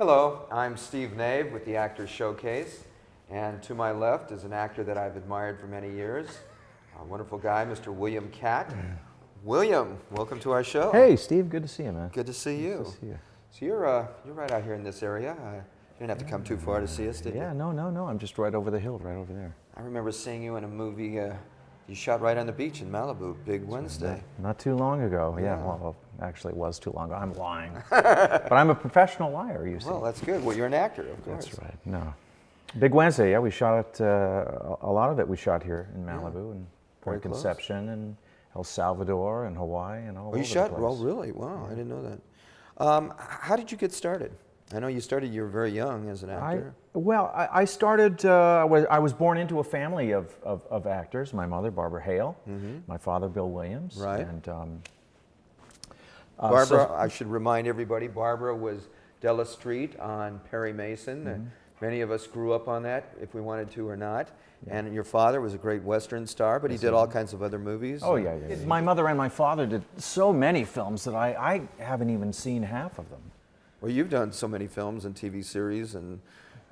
Hello, I'm Steve Nave with the Actors Showcase, and to my left is an actor that I've admired for many years, a wonderful guy, Mr. William Katt. William, welcome to our show. Hey, Steve, good to see you, man. Good to see you. Good to see you. So you're right out here in this area. You didn't have to come too far to see us, did you? Yeah, no. I'm just right over the hill, right over there. I remember seeing you in a movie you shot right on the beach in Malibu, Big Wednesday. Not too long ago, yeah. Yeah. Well, actually, it was too long ago. I'm lying. But I'm a professional liar, you see. Well, that's good. Well, you're an actor, of course. That's right, no. Big Wednesday, yeah, we shot it, a lot of it we shot here in Malibu, and Very Point close. Conception, and El Salvador, and Hawaii, and all over Oh, you the shot? place. Well, really? Wow, I didn't know that. How did you get started? I know you started, you were very young as an actor. I started, I was born into a family of actors. My mother, Barbara Hale, my father, Bill Williams. Right. And Barbara, I should remind everybody, Barbara was Della Street on Perry Mason. Many of us grew up on that, if we wanted to or not. And your father was a great Western star, but he did all kinds of other movies. Oh, yeah. My mother and my father did so many films that I haven't even seen half of them. Well, you've done so many films and TV series, and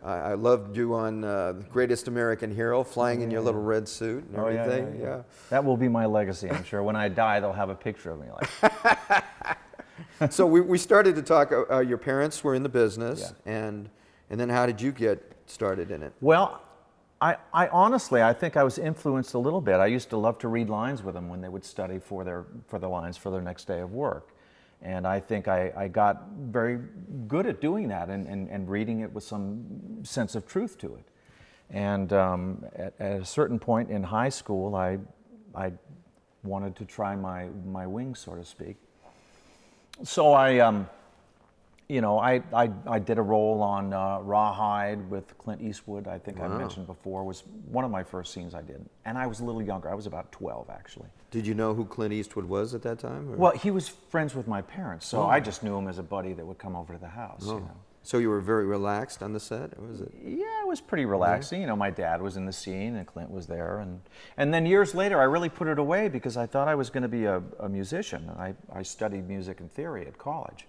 I loved you on Greatest American Hero, flying in your little red suit and everything. Yeah. That will be my legacy, I'm sure. When I die, they'll have a picture of me like. So we started to talk, your parents were in the business, and then how did you get started in it? Well, I honestly, I think I was influenced a little bit. I used to love to read lines with them when they would study for the lines for their next day of work. And I think I got very good at doing that and reading it with some sense of truth to it. And at a certain point in high school, I wanted to try my wings, so to speak. So I did a role on Rawhide with Clint Eastwood. I think I mentioned before, was one of my first scenes I did. And I was a little younger. I was about 12, actually. Did you know who Clint Eastwood was at that time? Or? Well, he was friends with my parents, so I just knew him as a buddy that would come over to the house. You know. So you were very relaxed on the set, or was it? Yeah, it was pretty relaxing. You know, my dad was in the scene, and Clint was there, and then years later, I really put it away because I thought I was going to be a musician. I studied music and theory at college.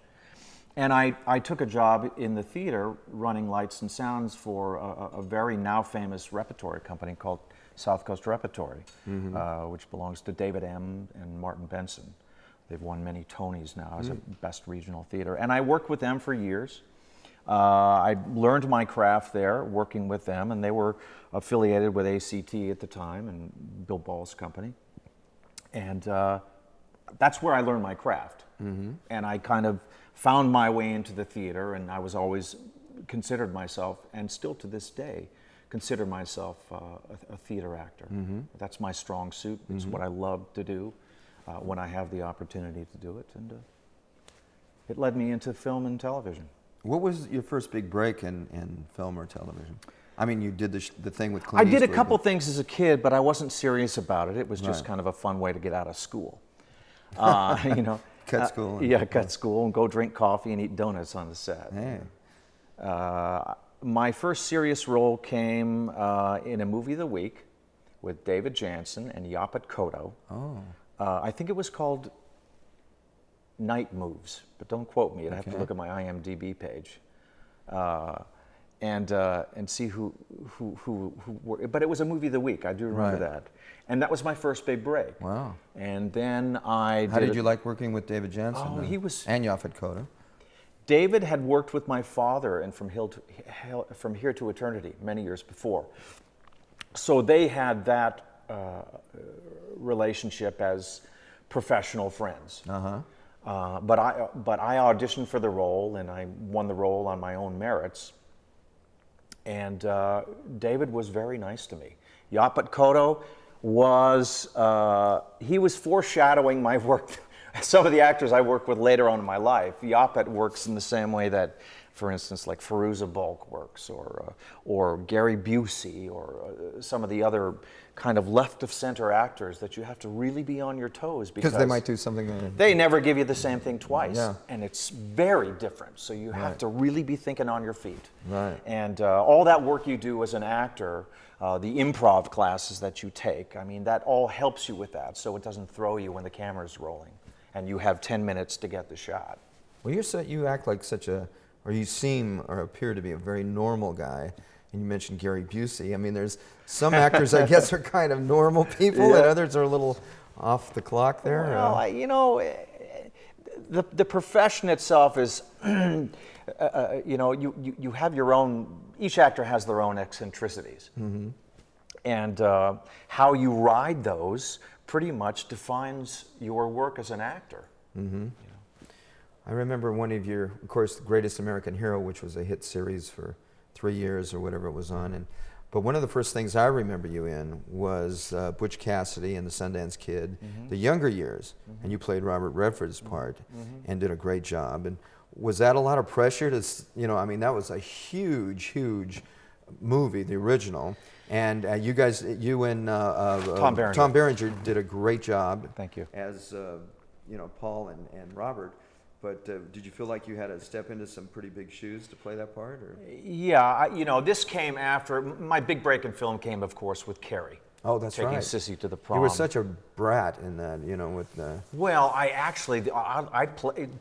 And I took a job in the theater running lights and sounds for a very now famous repertory company called South Coast Repertory, which belongs to David M. and Martin Benson. They've won many Tonys now as a best regional theater. And I worked with them for years. I learned my craft there, working with them, and they were affiliated with ACT at the time and Bill Ball's company. And that's where I learned my craft. And I kind of found my way into the theater, and I was always considered myself, and still to this day, consider myself a theater actor. That's my strong suit. It's what I love to do when I have the opportunity to do it, and it led me into film and television. What was your first big break in film or television? I mean, you did the thing with Clint I did a Eastwood, couple but- things as a kid, but I wasn't serious about it. It was just kind of a fun way to get out of school. You know. Cut school. Cut school and go drink coffee and eat donuts on the set. Hey. My first serious role came in a movie of the week with David Janssen and Yaphet Kotto. I think it was called Night Moves, but don't quote me. I'd have to look at my IMDb page and see who were. But it was a movie of the week. I do remember that. And that was my first big break. Wow. And then I How did you like working with David Janssen? Oh, he was... And Yaphet Kotto. David had worked with my father and From Here to Eternity many years before. So they had that relationship as professional friends. But I auditioned for the role, and I won the role on my own merits. And David was very nice to me. Yaphet Kotto was, he was foreshadowing my work. Some of the actors I worked with later on in my life. Yaphet works in the same way that, for instance, like Fairuza Balk works, or Gary Busey, or some of the other kind of left-of-center actors that you have to really be on your toes because they might do something. They never give you the same thing twice, Yeah. and it's very different. So you have to really be thinking on your feet. Right. And all that work you do as an actor, the improv classes that you take, I mean, that all helps you with that, so it doesn't throw you when the camera's rolling, and you have 10 minutes to get the shot. Well, you act like such a or you seem or appear to be a very normal guy. And you mentioned Gary Busey. I mean, there's some actors, I guess, are kind of normal people, and others are a little off the clock there. Well, you know, the profession itself is, you know, you have your own. Each actor has their own eccentricities, and how you ride those pretty much defines your work as an actor. You know? I remember one of your, of course, The Greatest American Hero, which was a hit series for 3 years or whatever it was on. But one of the first things I remember you in was Butch Cassidy and the Sundance Kid, the younger years, and you played Robert Redford's part and did a great job. And was that a lot of pressure to, you know, I mean, that was a huge, huge movie, the original. And you guys, you and Tom Berenger did a great job. Thank you. As, you know, Paul and Robert. But did you feel like you had to step into some pretty big shoes to play that part? Or? Yeah, you know, this came after, my big break in film came, of course, with Carrie. Oh, that's taking right. Sissy to the prom. You were such a brat in that, you know, with the... Well, I actually,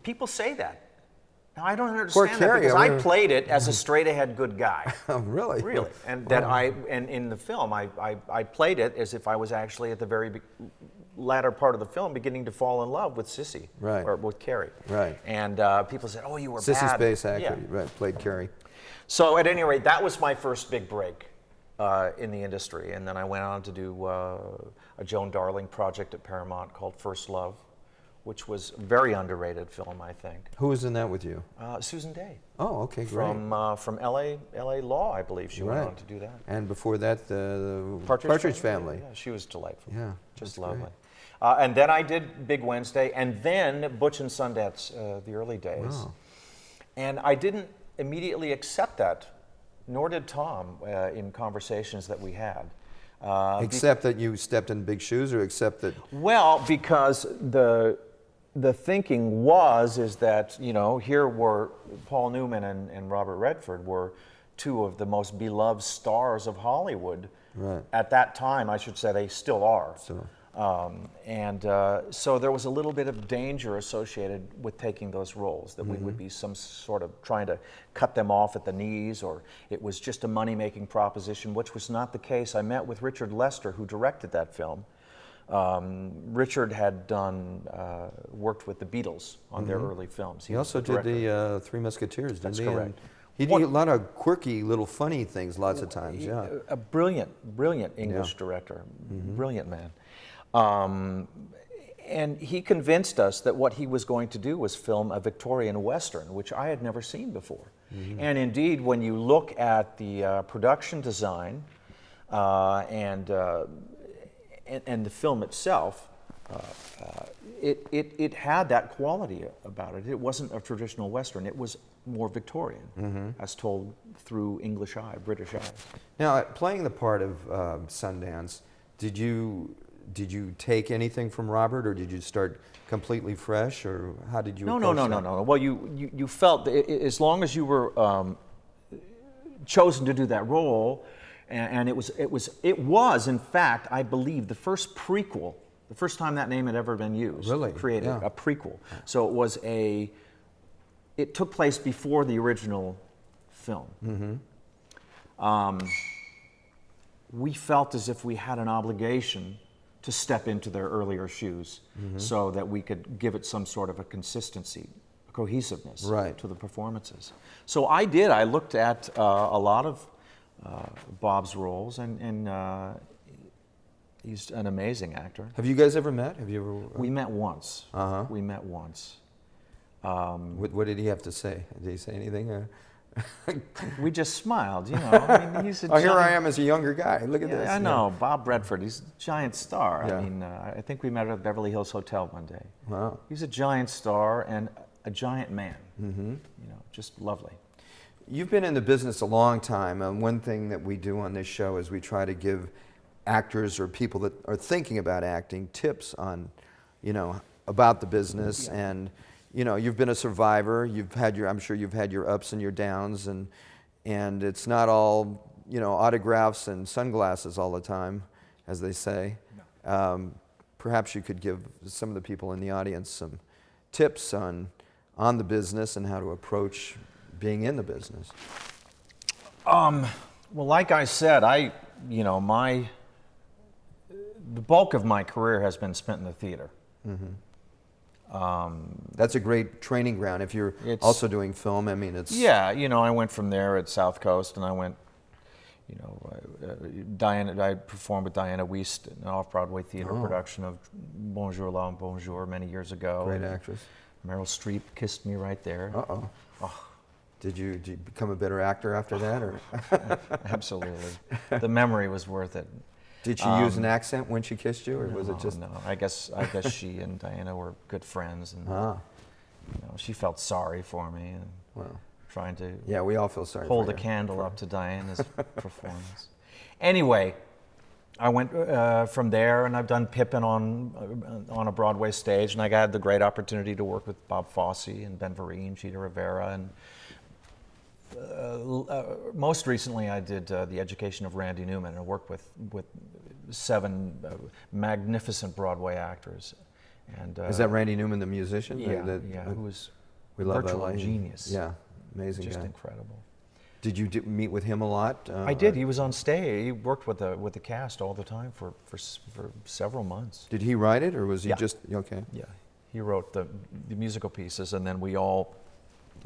people say that. Now, I don't understand Carrie, that because I played it as a straight-ahead good guy. Oh, really? Really. And that and in the film, I played it as if I was actually at the very latter part of the film beginning to fall in love with Sissy. Right. Or with Carrie. Right. And people said, oh, you were Sissy bad. Spacek, actually, Yeah. right, played Carrie. So at any rate, that was my first big break in the industry. And then I went on to do a Joan Darling project at Paramount called First Love, which was a very underrated film, I think. Who was in that with you? Susan Day. Oh, okay, great. From LA Law, I believe she went on to do that. And before that, the Partridge Family. Yeah, she was delightful. Yeah, just that's lovely. And then I did Big Wednesday, and then Butch and Sundance, the early days. Wow. And I didn't immediately accept that, nor did Tom in conversations that we had. Except that you stepped in big shoes, or except that... Well, because the thinking is that, you know, here were Paul Newman and Robert Redford were two of the most beloved stars of Hollywood. Right. At that time, I should say they still are. So. So there was a little bit of danger associated with taking those roles, that we would be some sort of trying to cut them off at the knees, or it was just a money-making proposition, which was not the case. I met with Richard Lester, who directed that film. Richard had worked with the Beatles on their early films. He also did the Three Musketeers, didn't he? That's correct. He did a lot of quirky, little funny things lots of times, yeah. A brilliant English director, brilliant man. And he convinced us that what he was going to do was film a Victorian Western, which I had never seen before. And indeed, when you look at the production design and the film itself, it had that quality about it. It wasn't a traditional Western. It was more Victorian, as told through English eye, British eyes. Now, playing the part of Sundance, did you take anything from Robert, or did you start completely fresh, or how did you approach that? No. Well, you felt that as long as you were chosen to do that role, and it was in fact, I believe, the first prequel, the first time that name had ever been used. Really? Created, Yeah. a prequel. So it took place before the original film. We felt as if we had an obligation to step into their earlier shoes, so that we could give it some sort of a consistency, a cohesiveness to the performances. So I did. I looked at a lot of Bob's roles, and he's an amazing actor. Have you guys ever met? Have you ever? We met once. We met once. What did he have to say? Did he say anything? We just smiled, you know. I mean, he's a here I am as a younger guy. Look at this. I know. Bob Redford, he's a giant star. Yeah. I mean, I think we met at Beverly Hills Hotel one day. Wow. He's a giant star and a giant man. You know, just lovely. You've been in the business a long time, and one thing that we do on this show is we try to give actors or people that are thinking about acting tips on, you know, about the business. And you know, you've been a survivor. I'm sure you've had your ups and your downs, and it's not all, you know, autographs and sunglasses all the time, as they say. No. Perhaps you could give some of the people in the audience some tips on the business and how to approach being in the business? Well, like I said, the bulk of my career has been spent in the theater. That's a great training ground if you're also doing film. I mean, it's... Yeah, I went from there at South Coast, and I went, I performed with Diana Wiest in an off-Broadway theater production of Bonjour la Bonjour many years ago. Great actress. Meryl Streep kissed me right there. Uh-oh. Did you become a better actor after that, or? Absolutely. The memory was worth it. Did she use an accent when she kissed you, or was it just? No, I guess she and Diana were good friends, and she felt sorry for me, and trying to we all feel sorry. Hold a candle up to Diana's performance. Anyway, I went from there, and I've done Pippin on a Broadway stage, and I had the great opportunity to work with Bob Fosse and Ben Vereen, Gina Rivera, and most recently I did The Education of Randy Newman, and worked with 7 magnificent Broadway actors. And is that Randy Newman, the musician? Yeah, who was we love virtual LA. Genius. Yeah, amazing Just guy. incredible. Did you meet with him a lot? I did. He was on stage. He worked with the cast all the time for several months. Did he write it, or was he Yeah. just okay? Yeah, he wrote the musical pieces, and then we all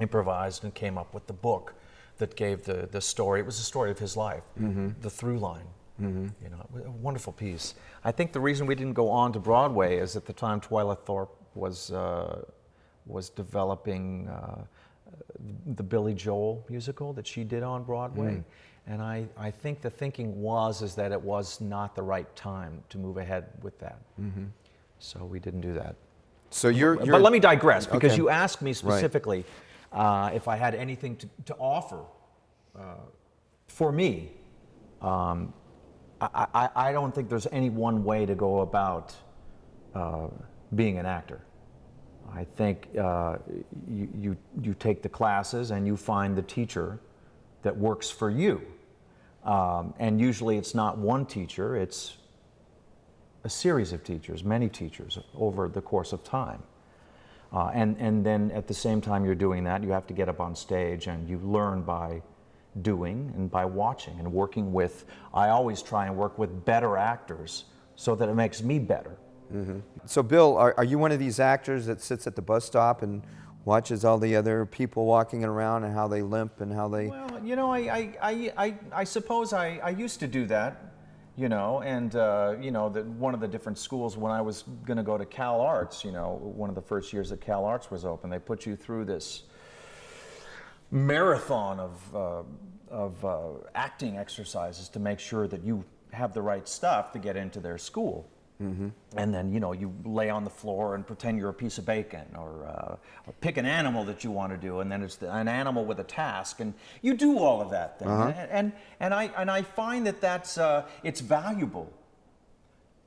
improvised and came up with the book that gave the story. It was the story of his life, the through line. A wonderful piece. I think the reason we didn't go on to Broadway is at the time Twyla Thorpe was developing the Billy Joel musical that she did on Broadway. And I think the thinking was that it was not the right time to move ahead with that. So we didn't do that. So you're But let me digress, because Okay. you asked me specifically if I had anything to offer. For me, I don't think there's any one way to go about being an actor. I think you take the classes and you find the teacher that works for you. And usually it's not one teacher, it's a series of teachers, many teachers over the course of time. And then at the same time you're doing that, you have to get up on stage, and you learn by doing and by watching and working with. I always try and work with better actors so that it makes me better. So Bill, are you one of these actors that sits at the bus stop and watches all the other people walking around and how they limp and how they... Well, I suppose I used to do that, and one of the different schools, when I was going to go to Cal Arts, one of the first years that Cal Arts was open, they put you through this marathon of acting exercises to make sure that you have the right stuff to get into their school. And then, you lay on the floor and pretend you're a piece of bacon, or pick an animal that you want to do, and then it's an animal with a task, and you do all of that thing. And I find that that's it's valuable,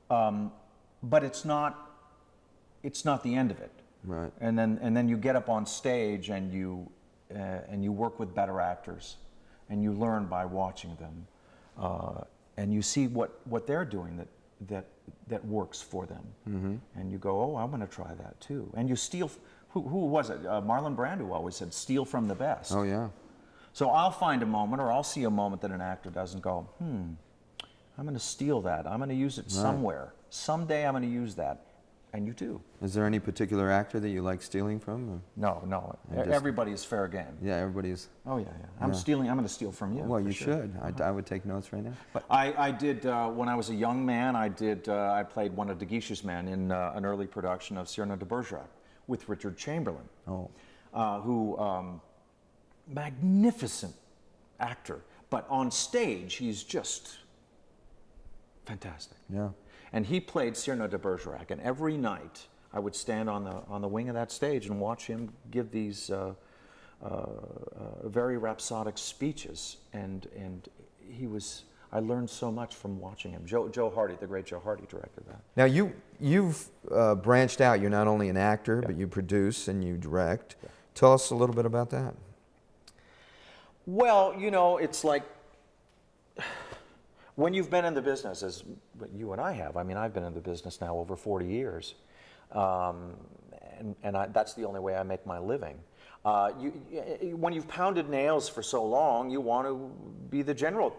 but it's not the end of it. Right. And then you get up on stage and you work with better actors, and you learn by watching them, and you see what they're doing that works for them, and you go, oh, I'm going to try that too. And you steal. Who was it? Marlon Brando always said, "Steal from the best." Oh yeah. So I'll find a moment, or I'll see a moment that an actor does and go, I'm going to steal that. I'm going to use it somewhere. Someday I'm going to use that. And you do. Is there any particular actor that you like stealing from? Or? No. Everybody is fair game. Yeah, everybody's... Oh, yeah. I'm going to steal from you. Well, you sure. should. I would take notes right now. But I did, when I was a young man, I played one of de Guiche's men in an early production of Cyrano de Bergerac with Richard Chamberlain, who, magnificent actor, but on stage, he's just fantastic. Yeah. And he played Cyrano de Bergerac, and every night I would stand on the wing of that stage and watch him give these very rhapsodic speeches, and I learned so much from watching him. Joe Hardy, the great Joe Hardy, directed that. Now you've branched out. You're not only an actor, but you produce and you direct. Yeah. Tell us a little bit about that. Well, it's like, when you've been in the business, as you and I have, I've been in the business now over 40 years, and that's the only way I make my living. When you've pounded nails for so long, you want to be the general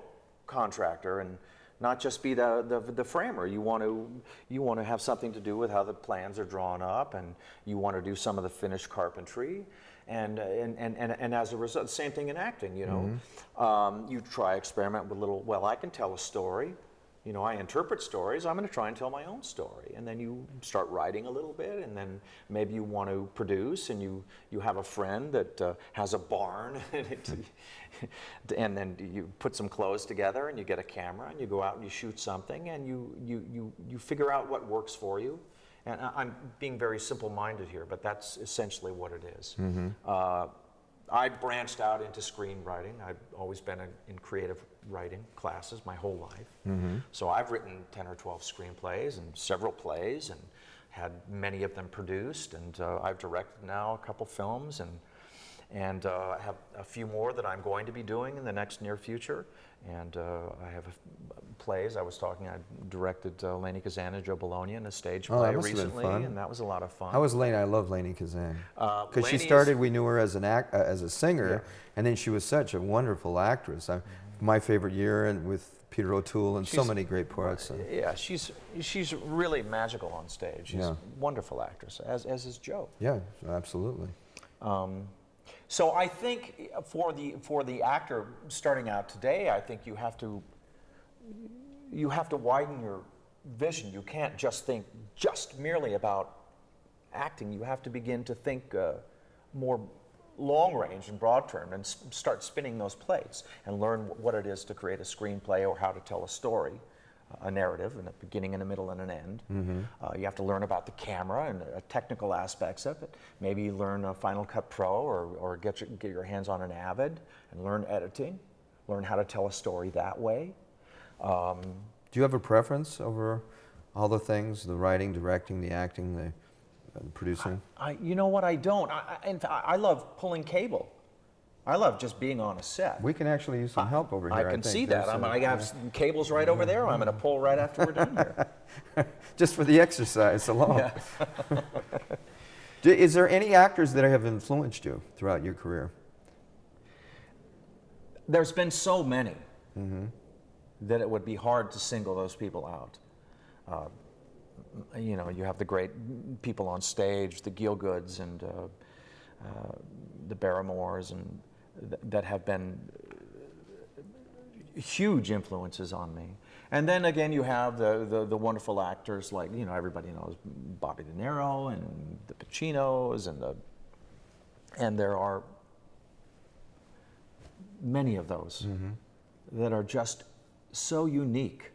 contractor and not just be the framer. You want to have something to do with how the plans are drawn up, and you want to do some of the finished carpentry. And as a result, the same thing in acting, you know. You try experiment with little, well, I can tell a story. You know, I interpret stories. I'm going to try and tell my own story. And then you start writing a little bit, and then maybe you want to produce, and you have a friend that has a barn, and then you put some clothes together, and you get a camera, and you go out and you shoot something, and you figure out what works for you. And I'm being very simple-minded here, but that's essentially what it is. I branched out into screenwriting. I've always been in creative writing classes my whole life. So I've written 10 or 12 screenplays and several plays, and had many of them produced, and I've directed now a couple films, and I have a few more that I'm going to be doing in the next near future. And I have plays. I directed Leni Kazan and Joe Bologna in a stage play recently, and that was a lot of fun. How was Leni? I love Leni Kazan. Because she started, we knew her as as a singer, and then she was such a wonderful actress. My favorite year, and with Peter O'Toole, and so many great parts. Yeah, she's really magical on stage. She's a wonderful actress, as is Joe. Yeah, absolutely. So I think for the actor starting out today, I think you have to widen your vision. You can't just think just merely about acting. You have to begin to think more long range and broad term, and start spinning those plates and learn what it is to create a screenplay or how to tell a story. A narrative, and a beginning and a middle and an end. You have to learn about the camera and technical aspects of it. Maybe you learn Final Cut Pro, or get your hands on an Avid and learn editing, learn how to tell a story that way. Do you have a preference over all the things, the writing, directing, the acting, the producing? You know what, I don't. I love pulling cable. I love just being on a set. We can actually use some help over here. I can see that. I have some cables right over there. I'm going to pull right after we're done here. Just for the exercise alone. Yeah. Is there any actors that have influenced you throughout your career? There's been so many that it would be hard to single those people out. You know, you have the great people on stage, the Gielguds and the Barrymores, and that have been huge influences on me. And then again, you have the wonderful actors like, you know, everybody knows Bobby De Niro and the Pacinos, and there are many of those that are just so unique.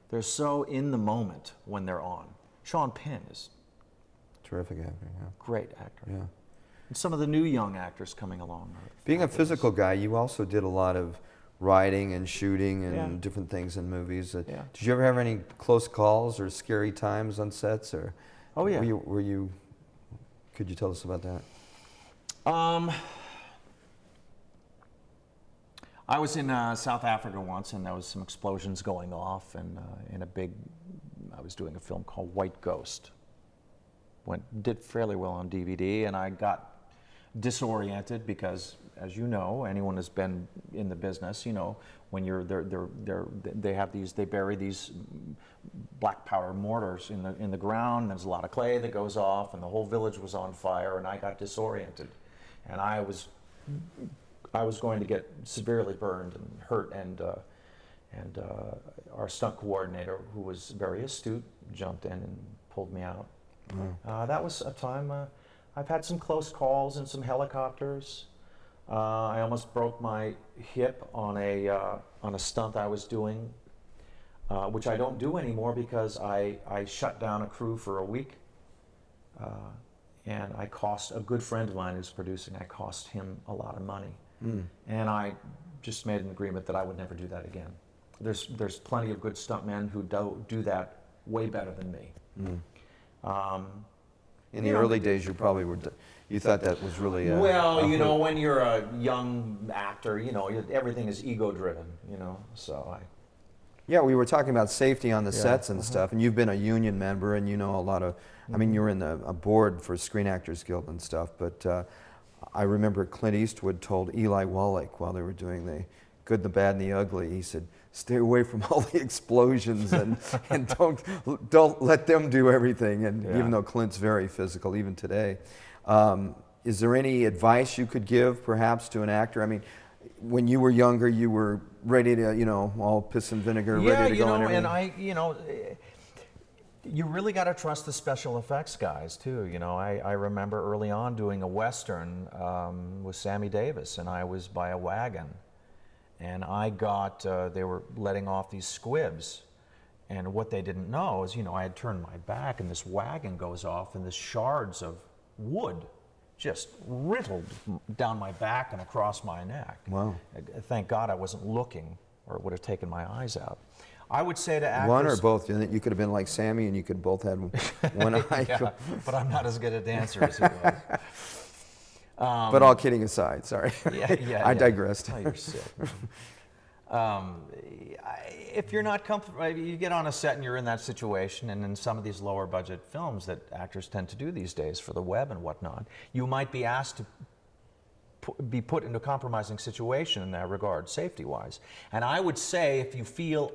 They're so in the moment when they're on. Sean Penn is terrific actor. Yeah. Great actor. Yeah. And some of the new young actors coming along. Being a physical guy, you also did a lot of writing and shooting and different things in movies. Did you ever have any close calls or scary times on sets? Or oh yeah. Were you? Could you tell us about that? I was in South Africa once, and there was some explosions going off, and I was doing a film called White Ghost. Did fairly well on DVD, and I got disoriented because, as you know, anyone who's been in the business, you know, when they bury these black powder mortars in the ground, and there's a lot of clay that goes off, and the whole village was on fire, and I got disoriented, and I was going to get severely burned and hurt, and our stunt coordinator, who was very astute, jumped in and pulled me out. That was a time. I've had some close calls in some helicopters. I almost broke my hip on a stunt I was doing, which I don't do anymore because I shut down a crew for a week, and I cost a good friend of mine who's producing. I cost him a lot of money, and I just made an agreement that I would never do that again. There's plenty of good stuntmen who do that way better than me. In the early days, you probably were. You thought that was really. Well, you know, when you're a young actor, you know, everything is ego-driven. You know, so Yeah, we were talking about safety on the sets and stuff, and you've been a union member, and you know a lot of. I mean, you're in a board for Screen Actors Guild and stuff, but I remember Clint Eastwood told Eli Wallach while they were doing The Good, the Bad, and the Ugly, he said, stay away from all the explosions and don't let them do everything. And even though Clint's very physical, even today. Is there any advice you could give perhaps to an actor? I mean, when you were younger, you were ready to, all piss and vinegar, ready to go and everything. You really got to trust the special effects guys too. I remember early on doing a Western with Sammy Davis, and I was by a wagon. And I got, they were letting off these squibs. And what they didn't know is, I had turned my back and this wagon goes off and the shards of wood just riddled down my back and across my neck. Wow. Thank God I wasn't looking or it would have taken my eyes out. I would say to actors... One or both. You could have been like Sammy and you could both have one eye. Yeah, but I'm not as good a dancer as he was. But all kidding aside, sorry. I digressed. Oh, you're sick. If you're not comfortable, you get on a set and you're in that situation, and in some of these lower budget films that actors tend to do these days for the web and whatnot, you might be asked to be put into a compromising situation in that regard, safety-wise. And I would say if you feel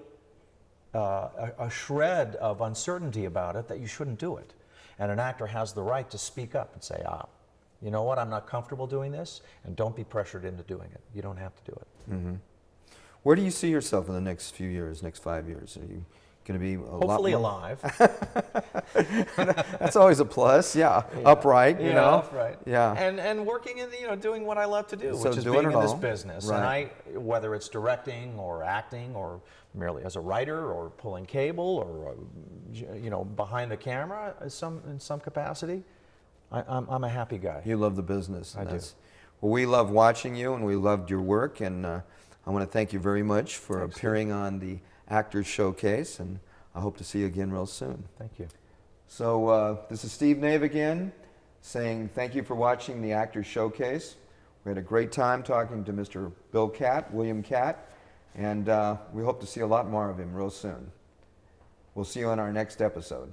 a shred of uncertainty about it, that you shouldn't do it. And an actor has the right to speak up and say, you know what, I'm not comfortable doing this, and don't be pressured into doing it. You don't have to do it. Mm-hmm. Where do you see yourself in the next few years, next 5 years? Are you going to be hopefully alive? That's always a plus, upright, upright. Yeah. And working in doing what I love to do, So which is being in this all. business. Right. And whether it's directing or acting or merely as a writer or pulling cable or behind the camera in some capacity, I'm a happy guy. You love the business. I do. Well, we love watching you, and we loved your work, and I want to thank you very much for appearing on the Actors Showcase, and I hope to see you again real soon. Thank you. So this is Steve Nave again, saying thank you for watching the Actors Showcase. We had a great time talking to Mr. Bill Katt, William Katt, and we hope to see a lot more of him real soon. We'll see you on our next episode.